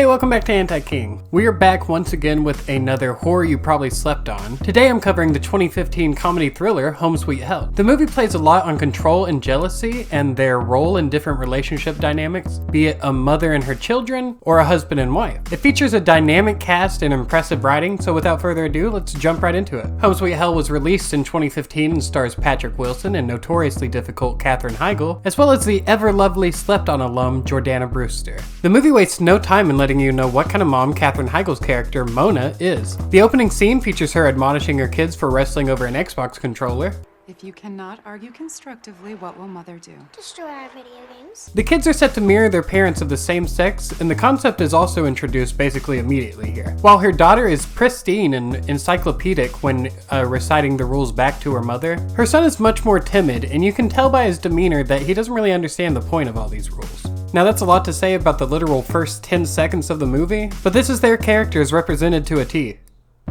Hey, welcome back to Anti-King. We are back once again with another horror you probably slept on. Today I'm covering the 2015 comedy thriller Home Sweet Hell. The movie plays a lot on control and jealousy and their role in different relationship dynamics, be it a mother and her children or a husband and wife. It features a dynamic cast and impressive writing, so without further ado, let's jump right into it. Home Sweet Hell was released in 2015 and stars Patrick Wilson and notoriously difficult Katherine Heigl, as well as the ever-lovely slept-on alum Jordana Brewster. The movie wastes no time in letting you know what kind of mom Katherine Heigl's character, Mona, is. The opening scene features her admonishing her kids for wrestling over an Xbox controller. If you cannot argue constructively, what will Mother do? Destroy our video games. The kids are set to mirror their parents of the same sex, and the concept is also introduced basically immediately here. While her daughter is pristine and encyclopedic when reciting the rules back to her mother, her son is much more timid, and you can tell by his demeanor that he doesn't really understand the point of all these rules. Now that's a lot to say about the literal first 10 seconds of the movie, but this is their characters represented to a T.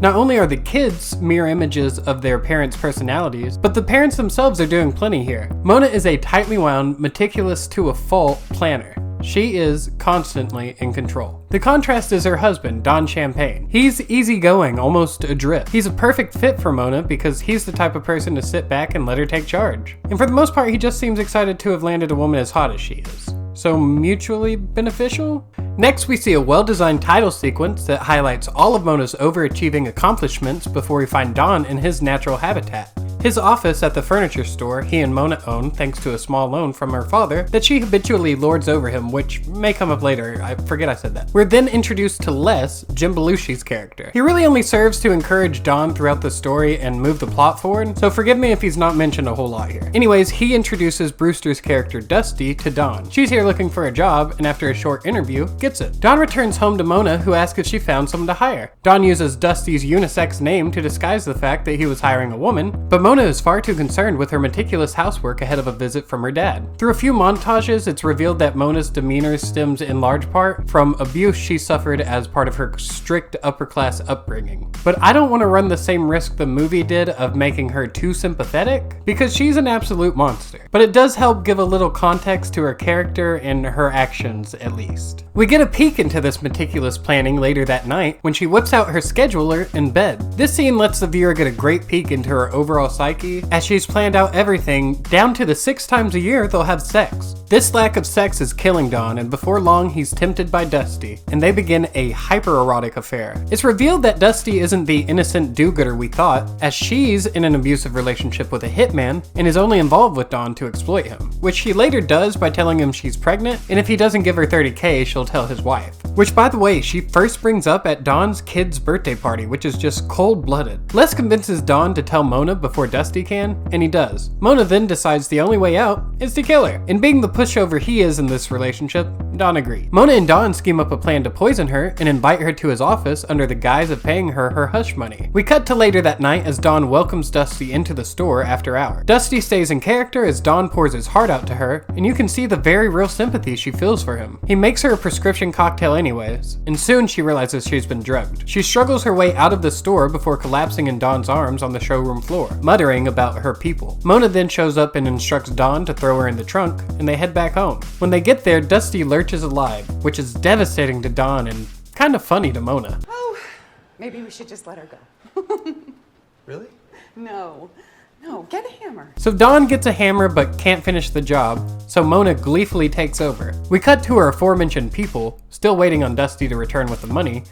Not only are the kids mirror images of their parents' personalities, but the parents themselves are doing plenty here. Mona is a tightly wound, meticulous to a fault planner. She is constantly in control. The contrast is her husband, Don Champagne. He's easygoing, almost adrift. He's a perfect fit for Mona because he's the type of person to sit back and let her take charge. And for the most part, he just seems excited to have landed a woman as hot as she is. So mutually beneficial? Next, we see a well-designed title sequence that highlights all of Mona's overachieving accomplishments before we find Don in his natural habitat. His office at the furniture store he and Mona own thanks to a small loan from her father that she habitually lords over him, which may come up later, I forget I said that. We're then introduced to Les, Jim Belushi's character. He really only serves to encourage Don throughout the story and move the plot forward, so forgive me if he's not mentioned a whole lot here. Anyways, he introduces Brewster's character Dusty to Don. She's here looking for a job, and after a short interview, gets it. Don returns home to Mona, who asks if she found someone to hire. Don uses Dusty's unisex name to disguise the fact that he was hiring a woman, but Mona is far too concerned with her meticulous housework ahead of a visit from her dad. Through a few montages, it's revealed that Mona's demeanor stems in large part from abuse she suffered as part of her strict upper-class upbringing. But I don't want to run the same risk the movie did of making her too sympathetic, because she's an absolute monster. But it does help give a little context to her character and her actions, at least. We get a peek into this meticulous planning later that night when she whips out her scheduler in bed. This scene lets the viewer get a great peek into her overall psyche, as she's planned out everything down to the 6 times a year they'll have sex. This lack of sex is killing Don, and before long he's tempted by Dusty, and they begin a hyper-erotic affair. It's revealed that Dusty isn't the innocent do-gooder we thought, as she's in an abusive relationship with a hitman and is only involved with Don to exploit him, which she later does by telling him she's pregnant, and if he doesn't give her $30K, she'll tell his wife. Which, by the way, she first brings up at Don's kid's birthday party, which is just cold-blooded. Les convinces Don to tell Mona before Dusty can, and he does. Mona then decides the only way out is to kill her. And being the pushover he is in this relationship, Don agrees. Mona and Don scheme up a plan to poison her and invite her to his office under the guise of paying her her hush money. We cut to later that night as Don welcomes Dusty into the store after hours. Dusty stays in character as Don pours his heart out to her, and you can see the very real sympathy she feels for him. He makes her a prescription cocktail anyways, and soon she realizes she's been drugged. She struggles her way out of the store before collapsing in Don's arms on the showroom floor, muttering about her people. Mona then shows up and instructs Don to throw her in the trunk, and they head back home. When they get there, Dusty lurches alive, which is devastating to Don and kind of funny to Mona. Oh, maybe we should just let her go. Really? No, get a hammer. So Don gets a hammer but can't finish the job, so Mona gleefully takes over. We cut to her aforementioned people, still waiting on Dusty to return with the money,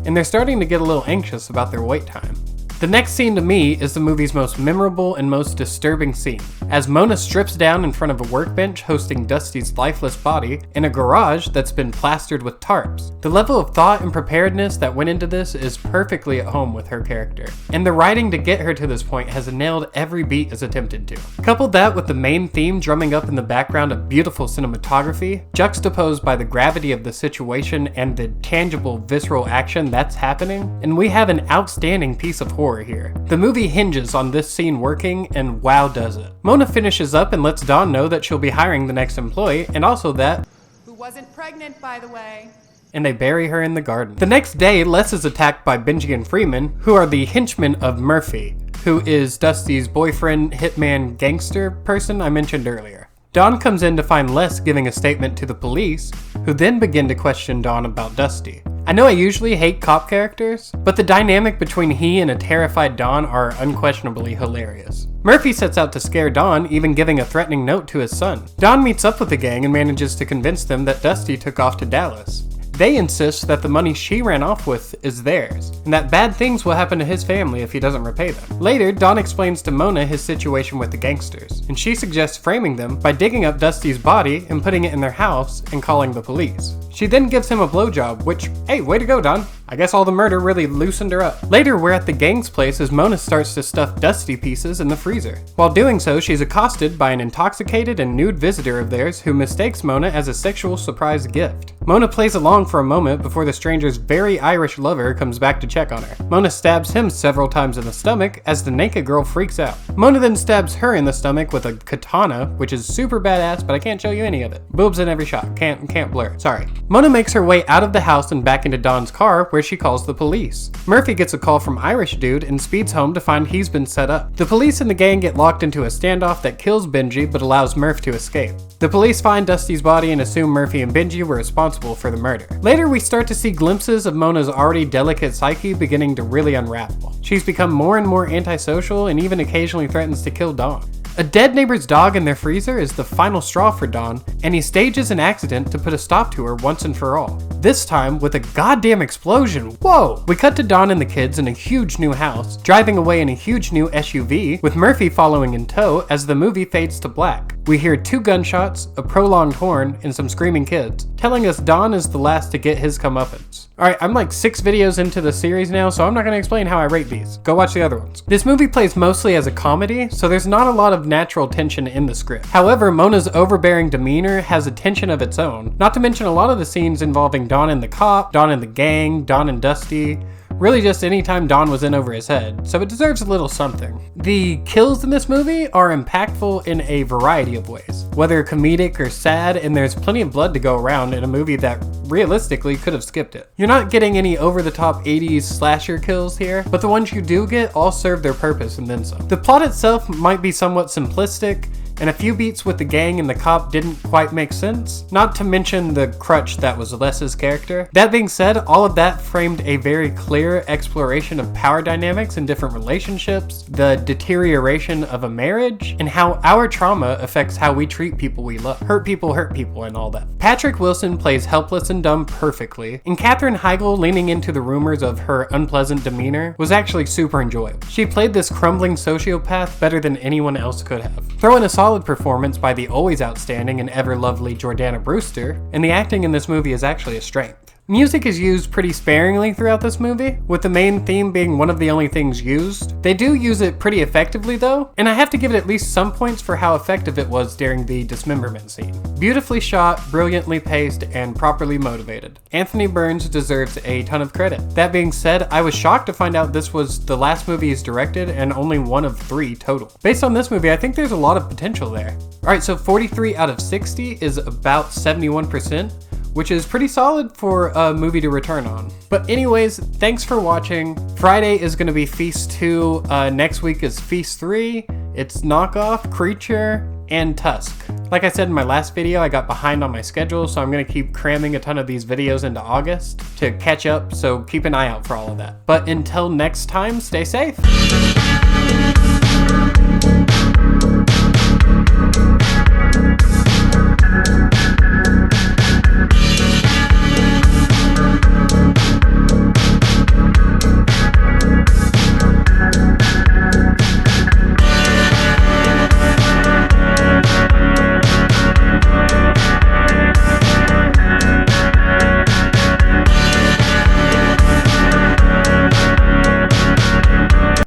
and they're starting to get a little anxious about their wait time. The next scene to me is the movie's most memorable and most disturbing scene, as Mona strips down in front of a workbench hosting Dusty's lifeless body in a garage that's been plastered with tarps. The level of thought and preparedness that went into this is perfectly at home with her character, and the writing to get her to this point has nailed every beat as attempted to. Couple that with the main theme drumming up in the background of beautiful cinematography, juxtaposed by the gravity of the situation and the tangible visceral action that's happening, and we have an outstanding piece of horror here. The movie hinges on this scene working, and wow does it. Mona finishes up and lets Don know that she'll be hiring the next employee, and also that Who wasn't pregnant, by the way. and they bury her in the garden. The next day, Les is attacked by Benji and Freeman, who are the henchmen of Murphy, who is Dusty's boyfriend, hitman, gangster person I mentioned earlier. Don comes in to find Les giving a statement to the police, who then begin to question Don about Dusty. I know I usually hate cop characters, but the dynamic between he and a terrified Dawn are unquestionably hilarious. Murphy sets out to scare Dawn, even giving a threatening note to his son. Dawn meets up with the gang and manages to convince them that Dusty took off to Dallas. They insist that the money she ran off with is theirs, and that bad things will happen to his family if he doesn't repay them. Later, Dawn explains to Mona his situation with the gangsters, and she suggests framing them by digging up Dusty's body and putting it in their house and calling the police. She then gives him a blowjob, which, hey, way to go, Dawn. I guess all the murder really loosened her up. Later, we're at the gang's place as Mona starts to stuff Dusty pieces in the freezer. While doing so, she's accosted by an intoxicated and nude visitor of theirs who mistakes Mona as a sexual surprise gift. Mona plays along for a moment before the stranger's very Irish lover comes back to check on her. Mona stabs him several times in the stomach as the naked girl freaks out. Mona then stabs her in the stomach with a katana, which is super badass, but I can't show you any of it. Boobs in every shot. Can't blur. Sorry. Mona makes her way out of the house and back into Dawn's car, where she calls the police. Murphy gets a call from Irish dude and speeds home to find he's been set up. The police and the gang get locked into a standoff that kills Benji but allows Murph to escape. The police find Dusty's body and assume Murphy and Benji were responsible for the murder. Later, we start to see glimpses of Mona's already delicate psyche beginning to really unravel. She's become more and more antisocial and even occasionally threatens to kill Dawn. A dead neighbor's dog in their freezer is the final straw for Dawn, and he stages an accident to put a stop to her once and for all. This time with a goddamn explosion. Whoa! We cut to Dawn and the kids in a huge new house, driving away in a huge new SUV, with Murphy following in tow as the movie fades to black. We hear 2 gunshots, a prolonged horn, and some screaming kids, telling us Dawn is the last to get his comeuppance. Alright, I'm like 6 videos into the series now, so I'm not going to explain how I rate these. Go watch the other ones. This movie plays mostly as a comedy, so there's not a lot of natural tension in the script. However, Mona's overbearing demeanor has a tension of its own, not to mention a lot of the scenes involving Dawn and the cop, Dawn and the gang, Dawn and Dusty. Really just any time Dawn was in over his head, so it deserves a little something. The kills in this movie are impactful in a variety of ways, whether comedic or sad, and there's plenty of blood to go around in a movie that realistically could have skipped it. You're not getting any over-the-top 80s slasher kills here, but the ones you do get all serve their purpose and then some. The plot itself might be somewhat simplistic, and a few beats with the gang and the cop didn't quite make sense, not to mention the crutch that was Les's character. That being said, all of that framed a very clear exploration of power dynamics in different relationships, the deterioration of a marriage, and how our trauma affects how we treat people we love. Hurt people, and all that. Patrick Wilson plays helpless and dumb perfectly, and Katherine Heigl leaning into the rumors of her unpleasant demeanor was actually super enjoyable. She played this crumbling sociopath better than anyone else could have. Throw in a solid performance by the always outstanding and ever lovely Jordana Brewster, and the acting in this movie is actually a strength. Music is used pretty sparingly throughout this movie, with the main theme being one of the only things used. They do use it pretty effectively though, and I have to give it at least some points for how effective it was during the dismemberment scene. Beautifully shot, brilliantly paced, and properly motivated. Anthony Burns deserves a ton of credit. That being said, I was shocked to find out this was the last movie he's directed and only one of 3 total. Based on this movie, I think there's a lot of potential there. Alright, so 43 out of 60 is about 71%. Which is pretty solid for a movie to return on. But anyways, thanks for watching. Friday is going to be Feast 2, next week is Feast 3, it's Knockoff, Creature, and Tusk. Like I said in my last video, I got behind on my schedule, so I'm going to keep cramming a ton of these videos into August to catch up, so keep an eye out for all of that. But until next time, stay safe!